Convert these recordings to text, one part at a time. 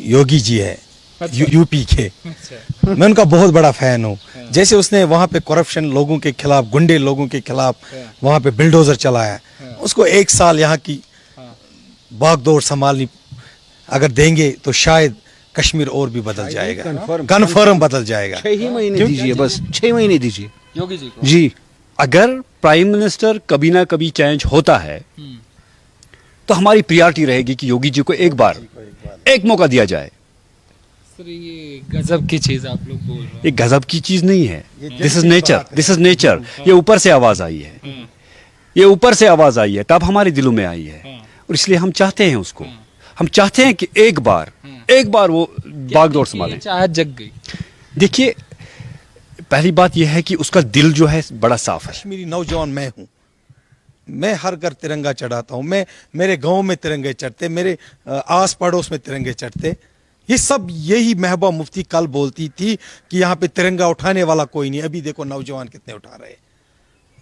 योगी जी है यूपी के। मैं उनका बहुत बड़ा फैन हूँ। जैसे उसने वहाँ पे करप्शन लोगों के खिलाफ, गुंडे लोगों के खिलाफ वहाँ पे बिल्डोजर चलाया, उसको 1 साल यहाँ की बागडोर संभालनी अगर देंगे तो शायद कश्मीर और भी बदल जाएगा, कन्फर्म बदल जाएगा। 6 ही महीने दीजिए, बस 6 महीने दीजिए योगी जी को। जी। अगर प्राइम मिनिस्टर कभी ना कभी चेंज होता है तो हमारी प्रायोरिटी रहेगी कि योगी जी को एक मौका दिया जाए। सर ये गजब की चीज आप लोग बोल रहे हैं। ये गजब की चीज नहीं है, दिस इज नेचर। ये ऊपर से आवाज आई है, ये ऊपर से आवाज आई है, तब हमारे दिलों में आई है और इसलिए हम चाहते हैं उसको, हम चाहते हैं कि एक बार वो बागडोर संभालें। चाहत जग गई। देखिए, पहली बात यह है कि उसका दिल जो है बड़ा साफ है। कश्मीरी नौजवान मैं हूँ, मैं हर घर तिरंगा चढ़ाता हूँ, मैं मेरे गांव में तिरंगे चढ़ते, मेरे आस पड़ोस में तिरंगे चढ़ते। ये सब यही महबूबा मुफ्ती कल बोलती थी कि यहाँ पे तिरंगा उठाने वाला कोई नहीं। अभी देखो नौजवान कितने उठा रहे।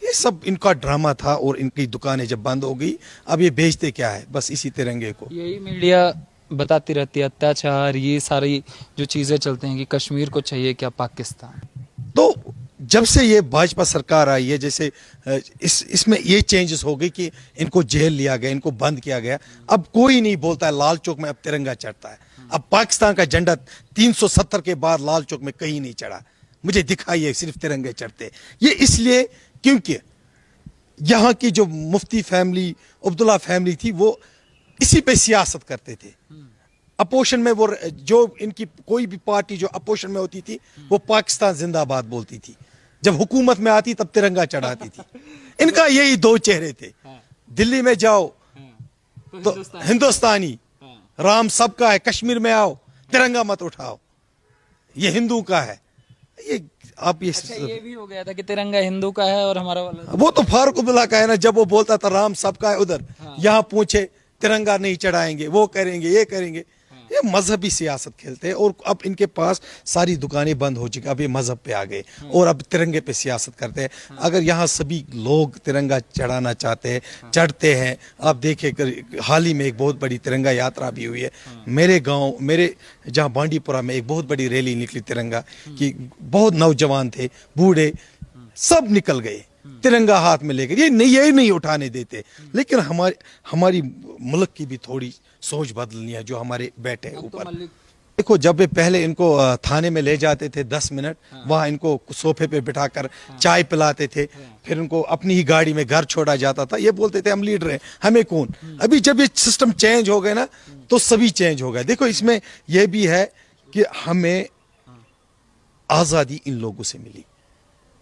ये सब इनका ड्रामा था और इनकी दुकानें जब बंद हो गई, अब ये बेचते क्या है, बस इसी तिरंगे को। यही मीडिया बताती रहती है, अत्याचार, ये सारी जो चीजें चलते हैं कि कश्मीर को चाहिए क्या पाकिस्तान। तो जब से ये भाजपा सरकार आई है, जैसे इसमें ये चेंजेस हो गई कि इनको जेल लिया गया, इनको बंद किया गया। अब कोई नहीं बोलता है लाल चौक में अब तिरंगा चढ़ता है। अब पाकिस्तान का झंडा 370 के बाद लाल चौक में कहीं नहीं चढ़ा, मुझे दिखाइए सिर्फ तिरंगे चढ़ते। ये इसलिए क्योंकि यहाँ की जो मुफ्ती फैमिली, अब्दुल्ला फैमिली थी, वो इसी पे सियासत करते थे। अपोजिशन में वो जो इनकी कोई भी पार्टी जो अपोजिशन में होती थी वो पाकिस्तान जिंदाबाद बोलती थी, जब हुकूमत में आती तब तिरंगा चढ़ाती थी। इनका यही 2 चेहरे थे। दिल्ली में जाओ तो हिंदुस्तानी, राम सबका है, कश्मीर में आओ तिरंगा मत उठाओ, ये हिंदू का है। ये आप ये भी हो गया था कि तिरंगा हिंदू का है और हमारा वाला वो तो फारूक अब्दुल्ला का है ना, जब वो बोलता था राम सबका है उधर, यहाँ पूछे तिरंगा नहीं चढ़ाएंगे, वो करेंगे, ये करेंगे। ये मजहबी सियासत खेलते हैं और अब इनके पास सारी दुकानें बंद हो चुकी, अब ये मजहब पे आ गए और अब तिरंगे पे सियासत करते हैं। अगर यहाँ सभी लोग तिरंगा चढ़ाना चाहते हैं, चढ़ते हैं। आप देखिए हाल ही में एक बहुत बड़ी तिरंगा यात्रा भी हुई है मेरे गांव, मेरे जहाँ बांडीपुरा में एक बहुत बड़ी रैली निकली तिरंगा की। बहुत नौजवान थे, बूढ़े सब निकल गए तिरंगा हाथ में लेकर। ये नहीं उठाने देते। लेकिन हमारी मुल्क की भी थोड़ी सोच बदलनी है, जो हमारे बैठे हैं ऊपर। देखो, जब वे पहले इनको थाने में ले जाते थे 10 मिनट, वहाँ इनको सोफे पे बिठाकर चाय पिलाते थे, फिर उनको अपनी ही गाड़ी में घर छोड़ा जाता था। ये बोलते थे हम लीडर हैं, हमें कौन। अभी जब ये सिस्टम चेंज हो गए ना, तो सभी चेंज हो गए। देखो, इसमें यह भी है कि हमें आजादी इन लोगों से मिली,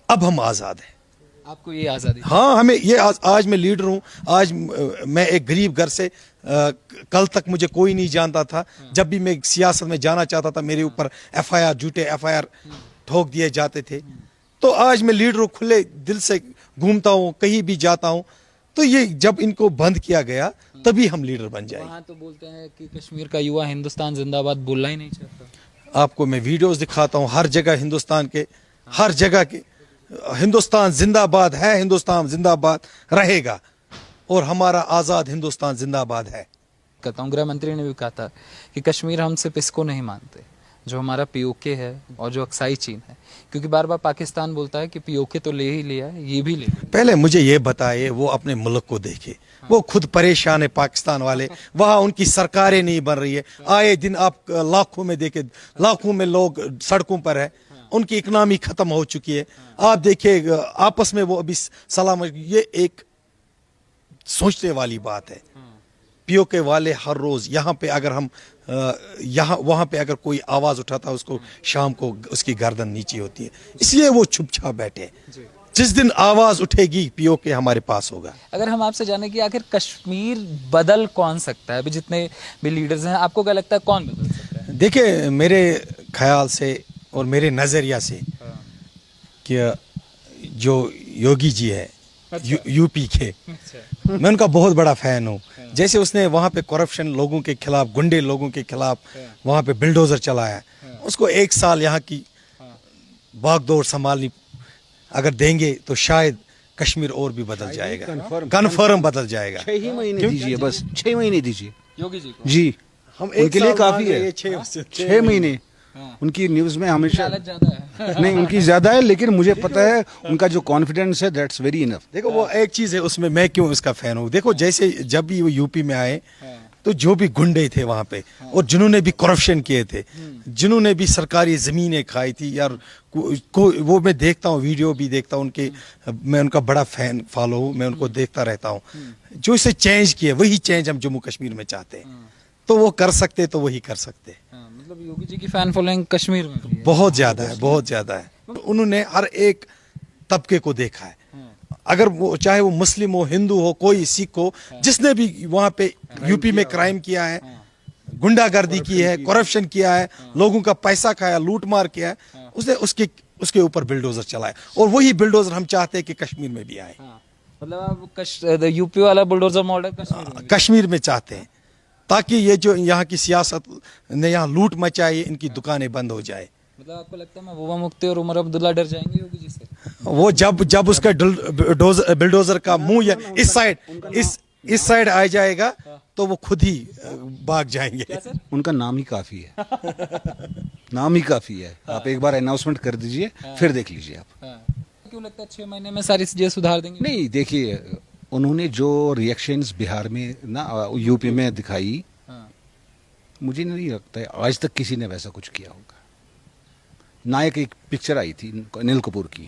अब हम आजाद हैं। आपको ये आजादी? हाँ, हमें ये आज मैं लीडर हूँ। आज मैं एक गरीब घर से, कल तक मुझे कोई नहीं जानता था। जब भी मैं सियासत में जाना चाहता था, मेरे ऊपर FIR, झूठे FIR ठोक दिए जाते थे। तो आज मैं लीडर हूँ, खुले दिल से घूमता हूँ, कहीं भी जाता हूँ। तो ये जब इनको बंद किया गया तभी हम लीडर बन जाएंगे। वहाँ तो बोलते हैं कि कश्मीर का युवा हिंदुस्तान जिंदाबाद बोलना ही नहीं चाहता। आपको मैं वीडियोस दिखाता हूँ, हर जगह हिंदुस्तान के, हर जगह के हिंदुस्तान जिंदाबाद है, हिंदुस्तान जिंदाबाद रहेगा और हमारा आजाद हिंदुस्तान जिंदाबाद है। कहता हूँ, गृह मंत्री ने भी कहा था कि कश्मीर हम सिर्फ इसको नहीं मानते, जो हमारा POK है और जो अक्साई चीन है, क्योंकि बार बार पाकिस्तान बोलता है कि POK तो ले ही लिया है, ये भी ले लिया। पहले मुझे ये बताइए, वो अपने मुल्क को देखे। वो खुद परेशान है पाकिस्तान वाले, वहाँ उनकी सरकारें नहीं बन रही है। आए दिन आप लाखों में देखे, लाखों में लोग सड़कों पर है, उनकी इकनॉमी खत्म हो चुकी है। आप देखिए आपस में वो अभी सलाम, ये एक सोचने वाली बात है। POK वाले हर रोज यहाँ पे अगर हम यहाँ वहाँ पे अगर कोई आवाज उठाता है, उसको शाम को उसकी गर्दन नीचे होती है, इसलिए वो छुप छाप बैठे। जिस दिन आवाज उठेगी POK हमारे पास होगा। अगर हम आपसे जाने कि आखिर कश्मीर बदल कौन सकता है, अभी जितने भी लीडर्स हैं, आपको क्या लगता है कौन बदल सकता है? देखिए, मेरे ख्याल से और मेरे नजरिया से कि जो योगी जी है यूपी के, मैं उनका बहुत बड़ा फैन हूँ। जैसे उसने वहाँ पे करप्शन लोगों के खिलाफ, गुंडे लोगों के खिलाफ वहाँ पे बिल्डोजर चलाया, उसको 1 साल यहाँ की बागडोर संभालनी अगर देंगे तो शायद कश्मीर और भी बदल जाएगा, कन्फर्म बदल जाएगा। 6 ही महीने दीजिए, बस 6 महीने दीजिए योगी जी को। जी। हम एक उनके लिए साल काफी मांग रहे है। हैं, 6 महीने हाँ। उनकी न्यूज में हमेशा हालत ज्यादा है नहीं, उनकी ज्यादा है, लेकिन मुझे पता है उनका जो कॉन्फिडेंस है दैट्स वेरी इनफ। देखो वो एक चीज है उसमें, मैं क्यों उसका फैन हूँ, देखो जैसे जब भी वो यूपी में आए तो जो भी गुंडे थे वहां पे और जिन्होंने भी करप्शन किए थे, जिन्होंने भी सरकारी जमीनें खाई थी यार, वो मैं देखता हूँ, वीडियो भी देखता हूँ उनके, मैं उनका बड़ा फैन फॉलो हूँ, मैं उनको देखता रहता हूँ। जो इसे चेंज किए वही चेंज हम जम्मू कश्मीर में चाहते हैं, तो वो कर सकते तो वही कर सकते। हाँ, मतलब योगी जी की फैन फॉलोइंग कश्मीर में भी है। बहुत ज्यादा है, बहुत ज्यादा है। उन्होंने हर एक तबके को देखा है, अगर वो चाहे वो मुस्लिम हो, हिंदू हो, कोई सिख हो, जिसने भी वहां पे यूपी में क्राइम किया है, गुंडागर्दी की है, करप्शन किया है, लोगों का पैसा खाया, लूट मार किया है, उसने उसके ऊपर बिल्डोजर चलाया, और वही बिल्डोजर हम चाहते हैं कि कश्मीर में भी आए। हाँ, मतलब आप यूपी वाला बुलडोजर मॉडल कश्मीर में भी। कश्मीर में चाहते हैं, ताकि ये जो यहाँ की सियासत ने यहाँ लूट मचाई, इनकी दुकानें बंद हो जाए। मतलब आपको लगता है महबूबा मुफ्ती और उमर अब्दुल्ला डर जाएंगे योगी जी से? वो जब उसका बिल्डोजर का मुंह या इस साइड आ जाएगा तो वो खुद ही भाग जाएंगे। क्या सर? उनका नाम ही काफी है। नाम ही काफी है। आप एक बार अनाउंसमेंट कर दीजिए, फिर देख लीजिए आप। हाँ। क्यों लगता है 6 महीने में सारी चीजें सुधार देंगे? नहीं, देखिए उन्होंने जो रिएक्शंस बिहार में ना यूपी में दिखाई, हाँ। मुझे नहीं लगता है आज तक किसी ने वैसा कुछ किया होगा। नायक एक पिक्चर आई थी अनिल कपूर की,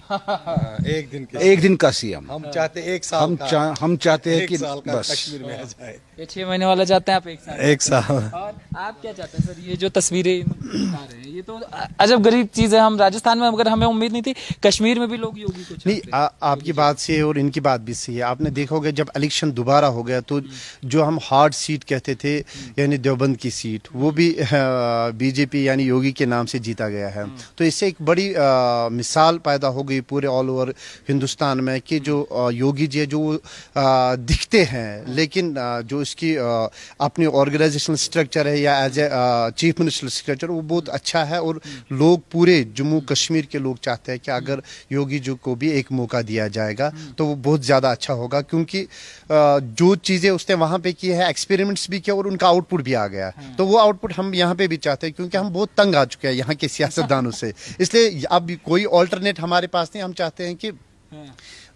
एक दिन का सीएम। हम चाहते एक साल हम चाहते हैं एक कि साल का बस कश्मीर में आ जाए। ये 6 महीने वाला चाहते हैं आप, एक साल? और आप क्या चाहते हैं सर? ये जो तस्वीरें दिखा रहे हैं, ये तो अजब गरीब चीज है। हम राजस्थान में, मगर हमें उम्मीद नहीं थी कश्मीर में भी लोग योगी को नहीं, चाहते हैं। आपकी बात सही है और इनकी बात भी सही है। आपने देखा होगा जब इलेक्शन दोबारा हो गया तो जो हम हार्ड सीट कहते थे, यानी देवबंद की सीट, वो भी बीजेपी यानी योगी के नाम से जीता गया है। तो इससे एक बड़ी मिसाल पैदा हो गई पूरे ऑल ओवर हिंदुस्तान में कि जो योगी जी है, जो दिखते हैं, लेकिन जो इसकी अपनी ऑर्गेनाइजेशनल स्ट्रक्चर है या as a chief minister structure, वो बहुत अच्छा है। और लोग पूरे जम्मू कश्मीर के लोग चाहते हैं कि अगर योगी जी को भी एक मौका दिया जाएगा तो वो बहुत ज़्यादा अच्छा होगा, क्योंकि जो चीज़ें उसने वहाँ पे की है, एक्सपेरिमेंट्स भी किया और उनका आउटपुट भी आ गया। तो वो आउटपुट हम यहाँ पे भी चाहते हैं, क्योंकि हम बहुत तंग आ चुके हैं यहाँ के सियासतदानों से। इसलिए अब कोई ऑल्टरनेट हमारे पास नहीं। हम चाहते हैं कि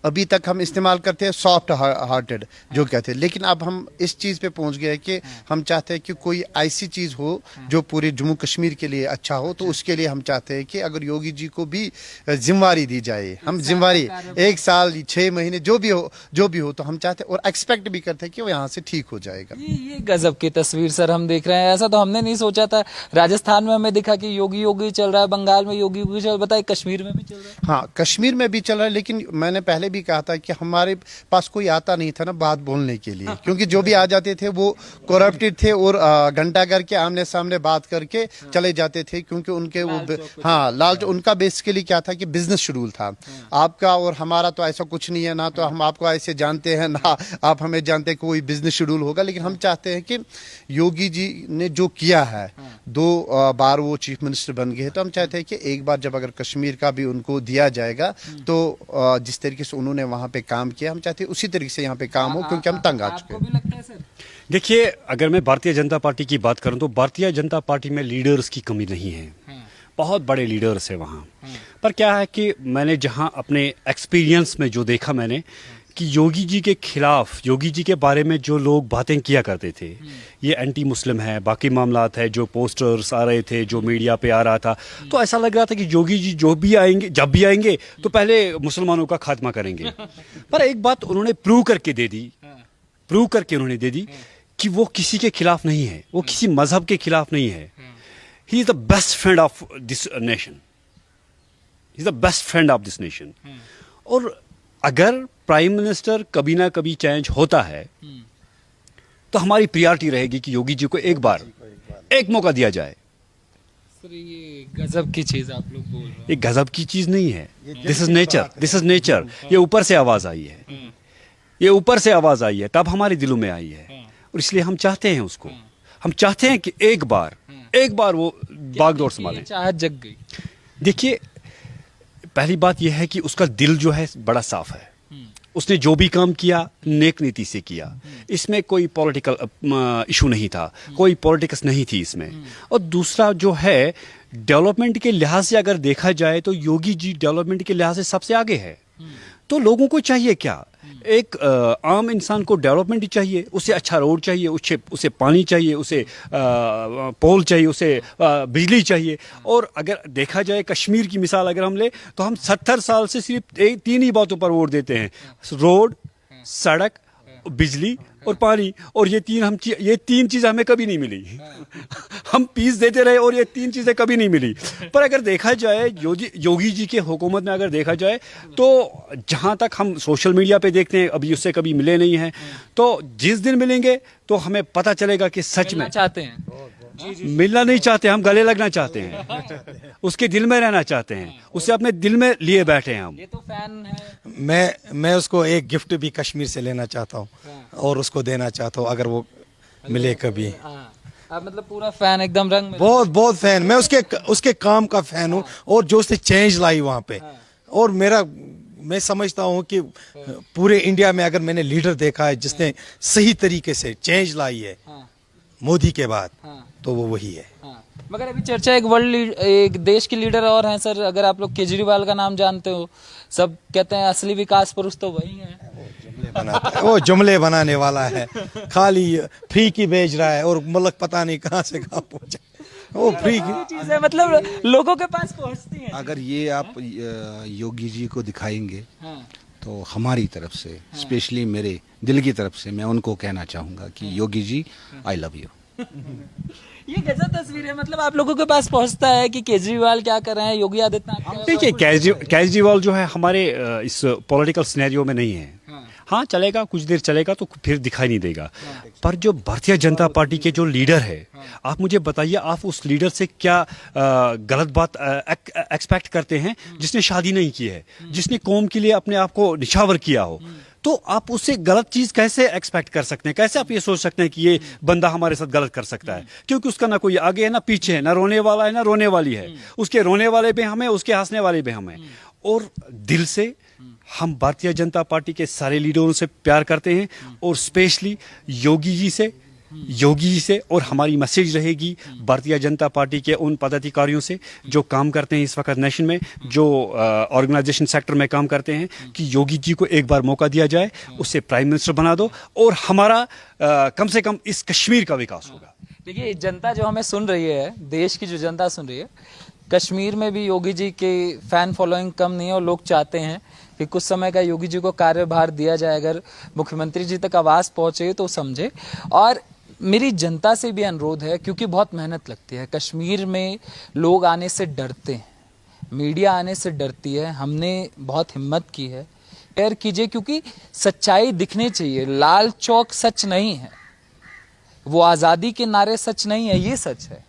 अभी तक हम इस्तेमाल करते हैं सॉफ्ट हार्टेड जो कहते हैं, लेकिन अब हम इस चीज़ पे पहुंच गए कि हम चाहते हैं कि कोई ऐसी चीज़ हो जो पूरे जम्मू कश्मीर के लिए अच्छा हो। तो उसके लिए हम चाहते हैं कि अगर योगी जी को भी जिम्मेवारी दी जाए, हम जिम्मेवारी 1 साल 6 महीने जो भी हो तो हम चाहते हैं और एक्सपेक्ट भी करते हैं कि वो यहाँ से ठीक हो जाएगा। ये गजब की तस्वीर सर हम देख रहे हैं। ऐसा तो हमने नहीं सोचा था। राजस्थान में हमें दिखा कि योगी योगी चल रहा है, बंगाल में योगी योगी चल रहा है, बताइए कश्मीर में भी चल रहा है। हाँ, कश्मीर में भी चल रहा है, लेकिन मैंने पहले भी कहा था कि हमारे पास कोई आता नहीं था ना बात बोलने के लिए, क्योंकि जो भी आ जाते थे वो करप्टेड थे और घंटा करके आमने सामने बात करके चले जाते थे, क्योंकि उनके वो लालच उनका बेसिकली क्या था कि बिजनेस शेड्यूल था। आपका और हमारा तो ऐसा कुछ नहीं है ना, तो हम आपको ऐसे जानते हैं ना आप हमें जानते हैं कि कोई बिजनेस शेड्यूल होगा। लेकिन हम चाहते हैं कि योगी जी ने जो किया है, 2 बार वो चीफ मिनिस्टर बन गए, तो हम चाहते हैं कि एक बार जब अगर कश्मीर का भी उनको दिया जाएगा तो जिस तरीके से उन्होंने वहां पे काम किया, हम चाहते हैं उसी तरीके से यहाँ पे काम हो, क्योंकि हम तंग आ चुके आपको भी लगता है सर? देखिए, अगर मैं भारतीय जनता पार्टी की बात करूं तो भारतीय जनता पार्टी में लीडर्स की कमी नहीं है। बहुत बड़े लीडर्स है वहाँ। पर क्या है कि मैंने जहाँ अपने एक्सपीरियंस में जो देखा मैंने कि योगी जी के खिलाफ, योगी जी के बारे में जो लोग बातें किया करते थे, ये एंटी मुस्लिम है, बाकी मामलात है, जो पोस्टर्स आ रहे थे, जो मीडिया पे आ रहा था, तो ऐसा लग रहा था कि योगी जी जब भी आएंगे तो पहले मुसलमानों का खात्मा करेंगे। पर एक बात उन्होंने प्रूव करके उन्होंने दे दी कि वो किसी के खिलाफ नहीं है, वो किसी मजहब के खिलाफ नहीं है। He is the best friend of this nation, he is the best friend of this nation. और अगर प्राइम मिनिस्टर कभी ना कभी चेंज होता है तो हमारी प्रायोरिटी रहेगी कि योगी जी को एक मौका दिया जाए। सर ये गजब की चीज आप लोग बोल रहे हो। ये गजब की चीज नहीं है, दिस इज नेचर। ये ऊपर से आवाज आई है, ये ऊपर से आवाज आई है, तब हमारे दिलों में आई है, और इसलिए हम चाहते हैं उसको। हम चाहते हैं कि एक बार वो बागडोर संभालें। चाहत जग गई। देखिए, पहली बात यह है कि उसका दिल जो है बड़ा साफ है, उसने जो भी काम किया नेक नीति से किया, इसमें कोई पॉलिटिकल इशू नहीं था, कोई पॉलिटिक्स नहीं थी इसमें। और दूसरा जो है, डेवलपमेंट के लिहाज से अगर देखा जाए तो योगी जी डेवलपमेंट के लिहाज से सबसे आगे है। तो लोगों को चाहिए क्या, एक आम इंसान को डेवलपमेंट चाहिए, उसे अच्छा रोड चाहिए, उसे पानी चाहिए, उसे पोल चाहिए, उसे बिजली चाहिए। और अगर देखा जाए कश्मीर की मिसाल अगर हम ले तो हम 70 साल से सिर्फ 3 ही बातों पर वोट देते हैं, रोड, सड़क, बिजली और पानी। और ये तीन चीज़ें हमें कभी नहीं मिली। हम पीस देते रहे और ये 3 चीज़ें कभी नहीं मिली। पर अगर देखा जाए योगी जी के हुकूमत में अगर देखा जाए तो जहाँ तक हम सोशल मीडिया पे देखते हैं, अभी उससे कभी मिले नहीं हैं, तो जिस दिन मिलेंगे तो हमें पता चलेगा कि सच में चाहते हैं, मिलना नहीं चाहते, हम गले लगना चाहते हैं, उसके दिल में रहना चाहते हैं, उसे अपने दिल में लिए बैठे हैं हम। ये तो फैन है। मैं उसको एक गिफ्ट भी कश्मीर से लेना चाहता हूँ और उसको देना चाहता हूँ अगर वो मिले कभी। आप मतलब पूरा फैन, एकदम रंग में। बहुत फैन, मैं उसके काम का फैन हूँ और जो उसने चेंज लाई वहाँ पे। और मैं समझता हूँ कि पूरे इंडिया में अगर मैंने लीडर देखा है जिसने सही तरीके से चेंज लाई है मोदी के बाद, तो वो वही है। मगर अभी चर्चा एक देश के लीडर और हैं सर, अगर आप लोग केजरीवाल का नाम जानते हो, सब कहते हैं असली विकास पुरुष तो वही है। वो जुमले बनाने वाला है, खाली फ्री की भेज रहा है और मुल्क पता नहीं कहाँ से कहाँ पहुंचा। वो फ्री की चीजें मतलब लोगों के पास पहुंचती हैं। अगर ये आप योगी जी को दिखाएंगे तो हमारी तरफ से, स्पेशली मेरे दिल की तरफ से, मैं उनको कहना चाहूँगा कि Yogi ji I love you. ये गजब तस्वीर है, मतलब आप लोगों के पास पहुंचता है कि केजरीवाल क्या कर रहे हैं, योगी आदित्यनाथ। देखिए, केजरीवाल जो है हमारे इस पॉलिटिकल सिनेरियो में नहीं है। हाँ चलेगा, कुछ देर चलेगा तो फिर दिखाई नहीं देगा। पर जो भारतीय जनता पार्टी के जो लीडर है, आप मुझे बताइए, आप उस लीडर से क्या गलत बात एक्सपेक्ट करते हैं जिसने शादी नहीं की है, जिसने कौम के लिए अपने आप को निछावर किया हो? तो आप उससे गलत चीज कैसे एक्सपेक्ट कर सकते हैं? कैसे आप ये सोच सकते हैं कि ये बंदा हमारे साथ गलत कर सकता है? क्योंकि उसका ना कोई आगे है ना पीछे है, ना रोने वाला है ना रोने वाली है। उसके रोने वाले भी हम हैं, उसके हंसने वाले भी हम हैं। और दिल से हम भारतीय जनता पार्टी के सारे लीडरों से प्यार करते हैं और स्पेशली योगी जी से। और हमारी मैसेज रहेगी भारतीय जनता पार्टी के उन पदाधिकारियों से जो काम करते हैं इस वक्त नेशन में, जो ऑर्गेनाइजेशन सेक्टर में काम करते हैं, कि योगी जी को एक बार मौका दिया जाए, उससे प्राइम मिनिस्टर बना दो और हमारा कम से कम इस कश्मीर का विकास होगा। देखिए, जनता जो हमें सुन रही है, देश की जो जनता सुन रही है, कश्मीर में भी योगी जी के फैन फॉलोइंग कम नहीं है और लोग चाहते हैं कि कुछ समय का योगी जी को कार्यभार दिया जाए। अगर मुख्यमंत्री जी तक आवाज़ पहुंचे तो समझे। और मेरी जनता से भी अनुरोध है, क्योंकि बहुत मेहनत लगती है कश्मीर में, लोग आने से डरते हैं, मीडिया आने से डरती है। हमने बहुत हिम्मत की है, शेयर कीजिए, क्योंकि सच्चाई दिखनी चाहिए। लाल चौक सच नहीं है, वो आज़ादी के नारे सच नहीं है, ये सच है।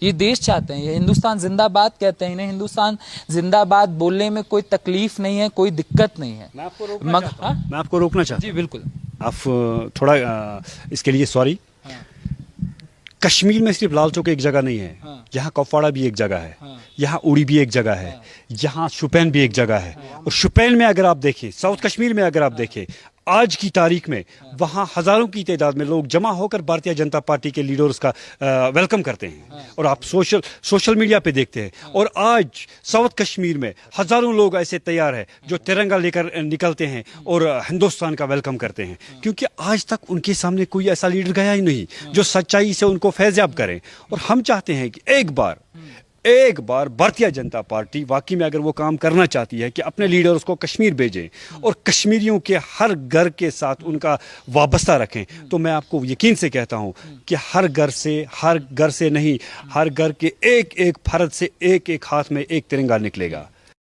ये देश चाहते हैं, ये हिंदुस्तान जिंदाबाद कहते हैं, इन्हें हिंदुस्तान जिंदाबाद बोलने में कोई तकलीफ नहीं है, कोई दिक्कत नहीं है। मैं आपको रोकना चाहता हूं। जी बिल्कुल, आप थोड़ा इसके लिए सॉरी। कश्मीर में सिर्फ लाल चौक एक जगह नहीं है, यहाँ कुपवाड़ा भी एक जगह है, यहाँ उड़ी भी एक जगह है, यहाँ शुपैन भी एक जगह है। और शुपैन में अगर आप देखें, साउथ कश्मीर में अगर आप देखें, आज की तारीख में वहाँ हजारों की तादाद में लोग जमा होकर भारतीय जनता पार्टी के लीडर्स का वेलकम करते हैं। और आप सोशल मीडिया पे देखते हैं। और आज साउथ कश्मीर में हजारों लोग ऐसे तैयार हैं जो तिरंगा लेकर निकलते हैं और हिंदुस्तान का वेलकम करते हैं, क्योंकि आज तक उनके सामने कोई ऐसा लीडर गया ही नहीं जो सच्चाई से उनको फैज़याब करें। और हम चाहते हैं कि एक बार भारतीय जनता पार्टी वाकई में अगर वो काम करना चाहती है कि अपने लीडर्स को कश्मीर भेजें और कश्मीरियों के हर घर के साथ उनका वाबस्ता रखें, तो मैं आपको यकीन से कहता हूं कि हर घर से नहीं, हर घर के एक एक फर्द से एक एक हाथ में एक तिरंगा निकलेगा।